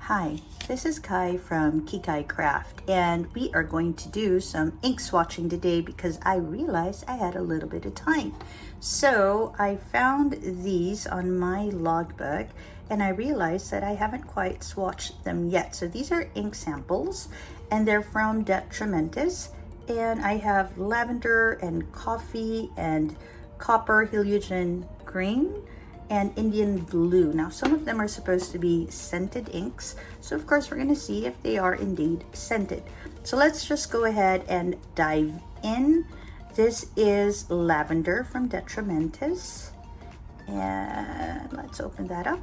Hi, this is Kai from Kikai Craft, and we are going to do some ink swatching today because I realized I had a little bit of time. So I found these on my logbook and I realized that I haven't quite swatched them yet. So these are ink samples and they're from Atramentis, and I have lavender and coffee and copper heliogen green and Indian blue. Now some of them are supposed to be scented inks, so of course we're going to see if they are indeed scented. So let's just go ahead and dive in. This is lavender from Atramentis, and let's open that up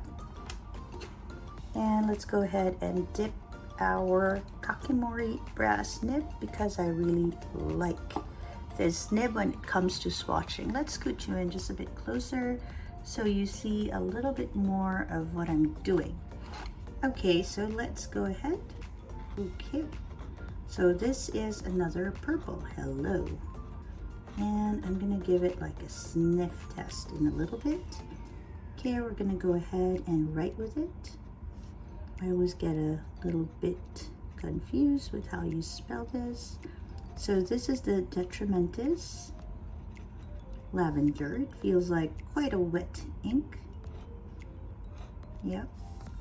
and let's go ahead and dip our kakimori brass nib because I really like this nib when it comes to swatching. Let's scoot you in just a bit closer so you see a little bit more of what I'm doing. Okay, so let's go ahead. Okay, so this is another purple. Hello. And I'm gonna give it like a sniff test in a little bit. Okay, we're gonna go ahead and write with it. I always get a little bit confused with how you spell this. So this is the Atramentis lavender. It feels like quite a wet ink. Yep.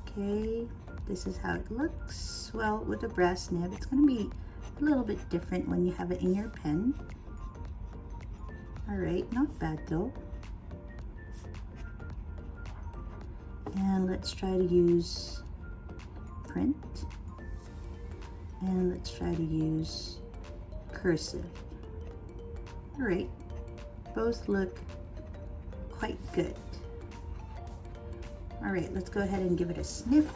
Okay, this is how it looks. Well, with a brass nib, it's going to be a little bit different when you have it in your pen. All right, not bad though. And let's try to use print. And let's try to use cursive. All right. Both look quite good. All right, let's go ahead and give it a sniff.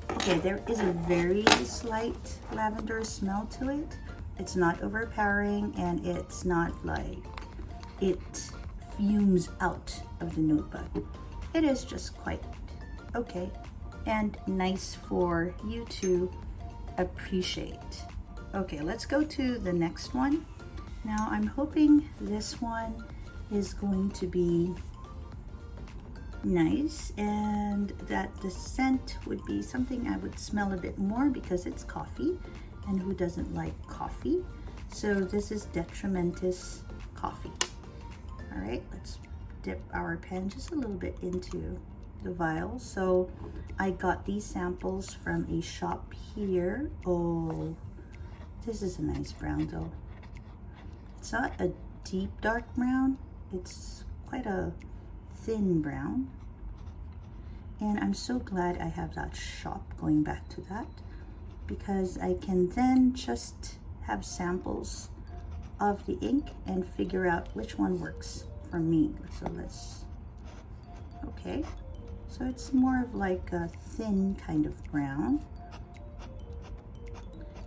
Okay, there is a very slight lavender smell to it. It's not overpowering and it's not like it fumes out of the notebook. It is just quite okay and nice for you to appreciate. Okay, let's go to the next one. Now I'm hoping this one is going to be nice and that the scent would be something I would smell a bit more because it's coffee, and who doesn't like coffee? So this is Atramentis coffee. All right, let's dip our pen just a little bit into the vial. So I got these samples from a shop here. Oh, this is a nice brown though. It's not a deep dark brown, it's quite a thin brown. And I'm so glad I have that shop, going back to that, because I can then just have samples of the ink and figure out which one works for me. So let's, okay. So it's more of like a thin kind of brown.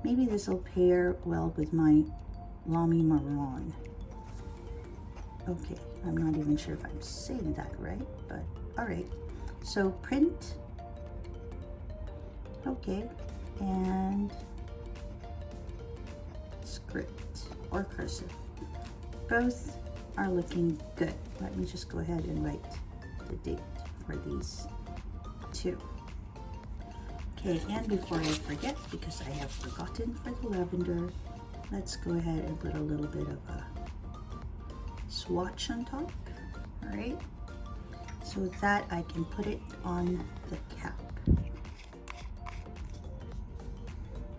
Maybe this will pair well with my Lamy Marron. Okay, I'm not even sure if I'm saying that right, but all right. So print, okay, and script or cursive. Both are looking good. Let me just go ahead and write the date for these two. Okay, and before I forget, because I have forgotten for the lavender, let's go ahead and put a little bit of a swatch on top, all right? So that I can put it on the cap.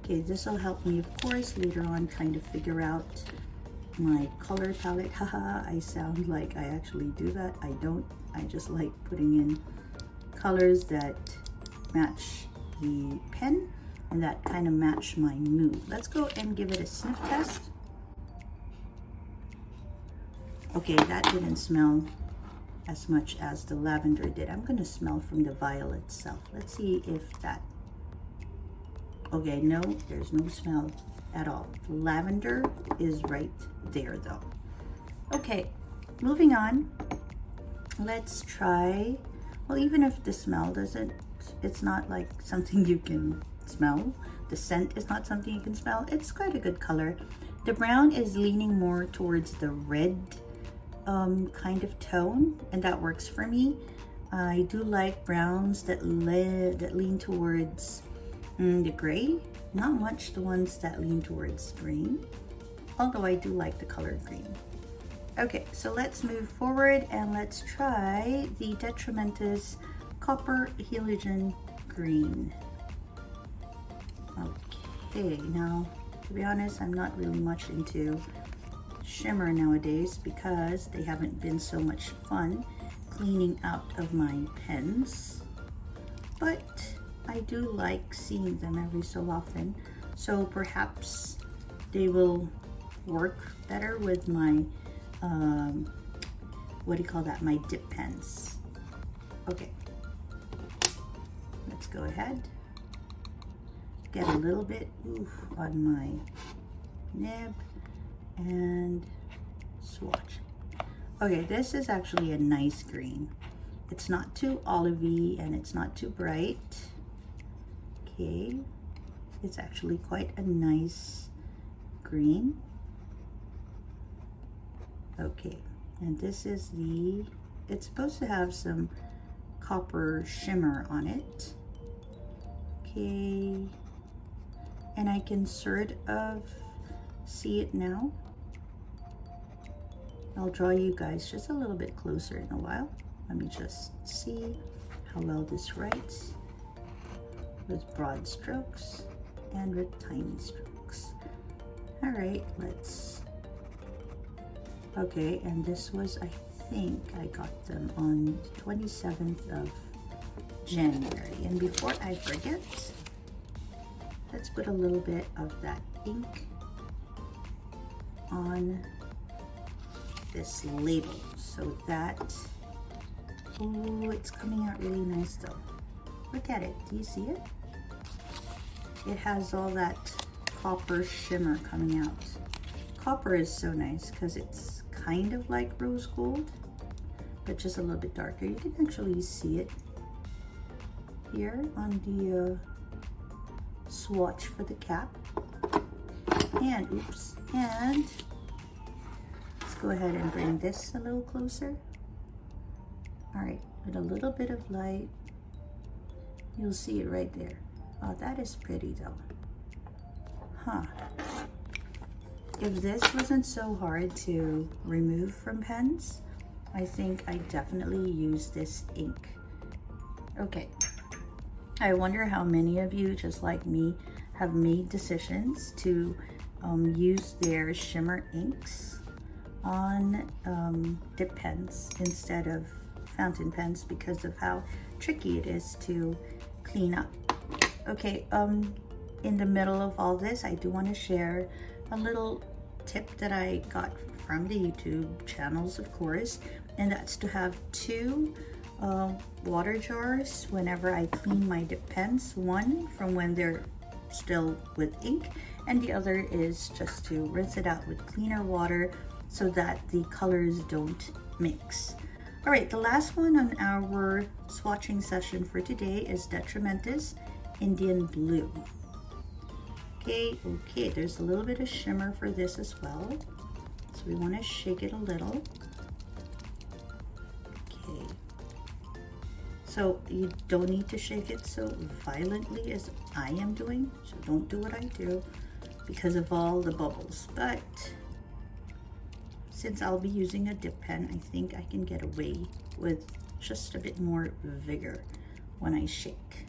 Okay, this will help me, of course, later on kind of figure out my color palette. Haha, I sound like I actually do that. I don't. I just like putting in colors that match the pen and that kind of match my mood. Let's go and give it a sniff test. Okay, that didn't smell as much as the lavender did. I'm gonna smell from the vial itself. Let's see if that, okay, no, there's no smell at all. Lavender is right there though. Okay, moving on. Let's try, well, even if the smell doesn't, it's not like something you can smell. The scent is not something you can smell. It's quite a good color. The brown is leaning more towards the red kind of tone, and that works for me. I do like browns that lean towards the gray. Not much the ones that lean towards green, although I do like the color green. Okay, so let's move forward and let's try the Atramentis Copper Halogen Green. Okay, now to be honest, I'm not really much into shimmer nowadays because they haven't been so much fun cleaning out of my pens, but I do like seeing them every so often, so perhaps they will work better with my what do you call that, my dip pens. Okay, let's go ahead, get a little bit on my nib and swatch. Okay, this is actually a nice green. It's not too olivey and it's not too bright. Okay, it's actually quite a nice green. Okay, and this is it's supposed to have some copper shimmer on it. Okay, and I can sort of see it now. I'll draw you guys just a little bit closer in a while. Let me just see how well this writes with broad strokes and with tiny strokes. All right, okay, and this was, I think I got them on the 27th of January. And before I forget, let's put a little bit of that ink on this label so that, oh, it's coming out really nice though. Look at it, do you see it? It has all that copper shimmer coming out. Copper is so nice because it's kind of like rose gold, but just a little bit darker. You can actually see it here on the swatch for the cap. And oops, and let's go ahead and bring this a little closer. All right, with a little bit of light, you'll see it right there. Oh, that is pretty though. Huh. If this wasn't so hard to remove from pens, I think I definitely use this ink. Okay, I wonder how many of you, just like me, have made decisions to use their shimmer inks on dip pens instead of fountain pens because of how tricky it is to clean up. Okay, in the middle of all this, I do want to share a little tip that I got from the YouTube channels, of course, and that's to have two water jars whenever I clean my dip pens. One from when they're still with ink, and the other is just to rinse it out with cleaner water so that the colors don't mix. All right, the last one on our swatching session for today is Atramentis Indian Blue. Okay, there's a little bit of shimmer for this as well. So we want to shake it a little. Okay. So you don't need to shake it so violently as I am doing. So don't do what I do because of all the bubbles. But since I'll be using a dip pen, I think I can get away with just a bit more vigor when I shake.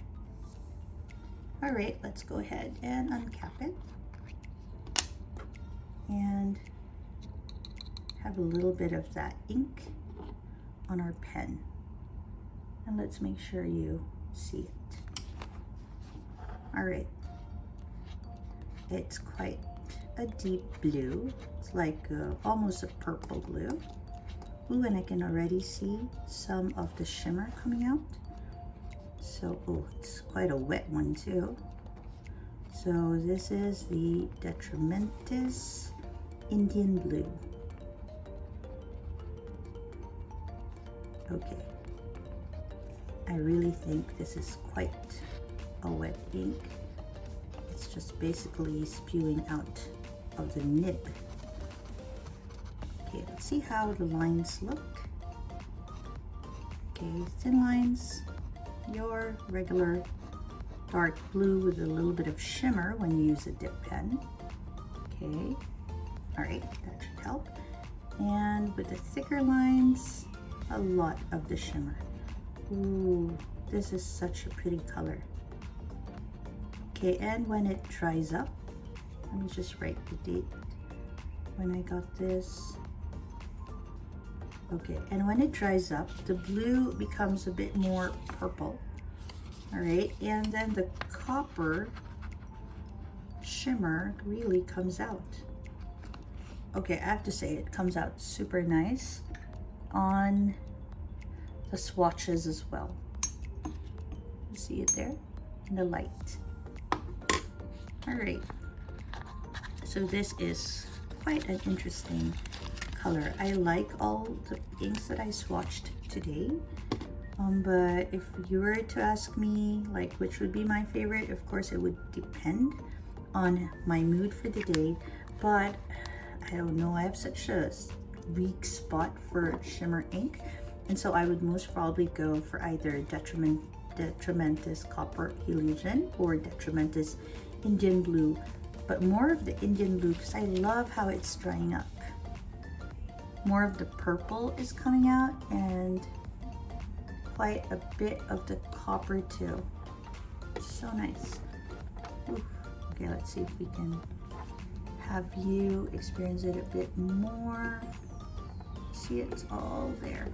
All right, let's go ahead and uncap it and have a little bit of that ink on our pen. And let's make sure you see it. All right, it's quite a deep blue. It's like almost a purple blue. Ooh, and I can already see some of the shimmer coming out. So, oh, it's quite a wet one too. So this is the Atramentis Indian Blue. Okay. I really think this is quite a wet ink. It's just basically spewing out of the nib. Okay, let's see how the lines look. Okay, thin lines, your regular dark blue with a little bit of shimmer when you use a dip pen. Okay, all right, that should help. And with the thicker lines, a lot of the shimmer. Ooh, this is such a pretty color. Okay, and when it dries up, let me just write the date when I got this. Okay, and when it dries up, the blue becomes a bit more purple. All right, and then the copper shimmer really comes out. Okay, I have to say it comes out super nice on the swatches as well. You see it there in the light. All right, so this is quite an interesting color. I like all the inks that I swatched today, but if you were to ask me like which would be my favorite, of course it would depend on my mood for the day, but I don't know, I have such a weak spot for shimmer ink, and so I would most probably go for either Atramentis Copper Illusion or Atramentis Indian Blue, but more of the Indian Blue because I love how it's drying up. More of the purple is coming out and quite a bit of the copper too. So nice. Ooh. Okay, let's see if we can have you experience it a bit more. See, it's all there.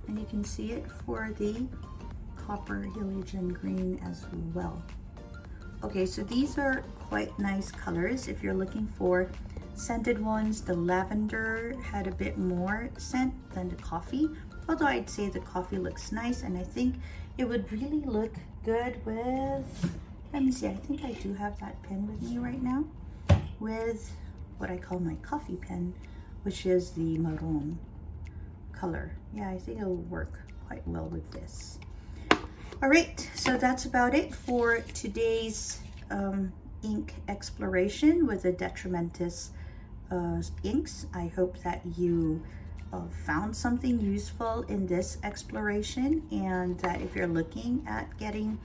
And you can see it for the Copper Illusion Green as well. Okay, so these are quite nice colors. If you're looking for scented ones, the lavender had a bit more scent than the coffee, although I'd say the coffee looks nice, and I think it would really look good with, let me see, I think I do have that pen with me right now, with what I call my coffee pen, which is the maroon color. Yeah, I think it'll work quite well with this. All right, so that's about it for today's ink exploration with the Atramentis inks. I hope that you found something useful in this exploration, and that if you're looking at getting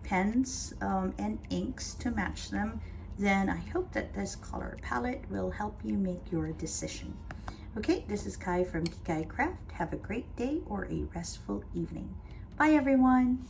pens and inks to match them, then I hope that this color palette will help you make your decision. Okay, this is Kai from Kikai Craft. Have a great day or a restful evening. Bye everyone.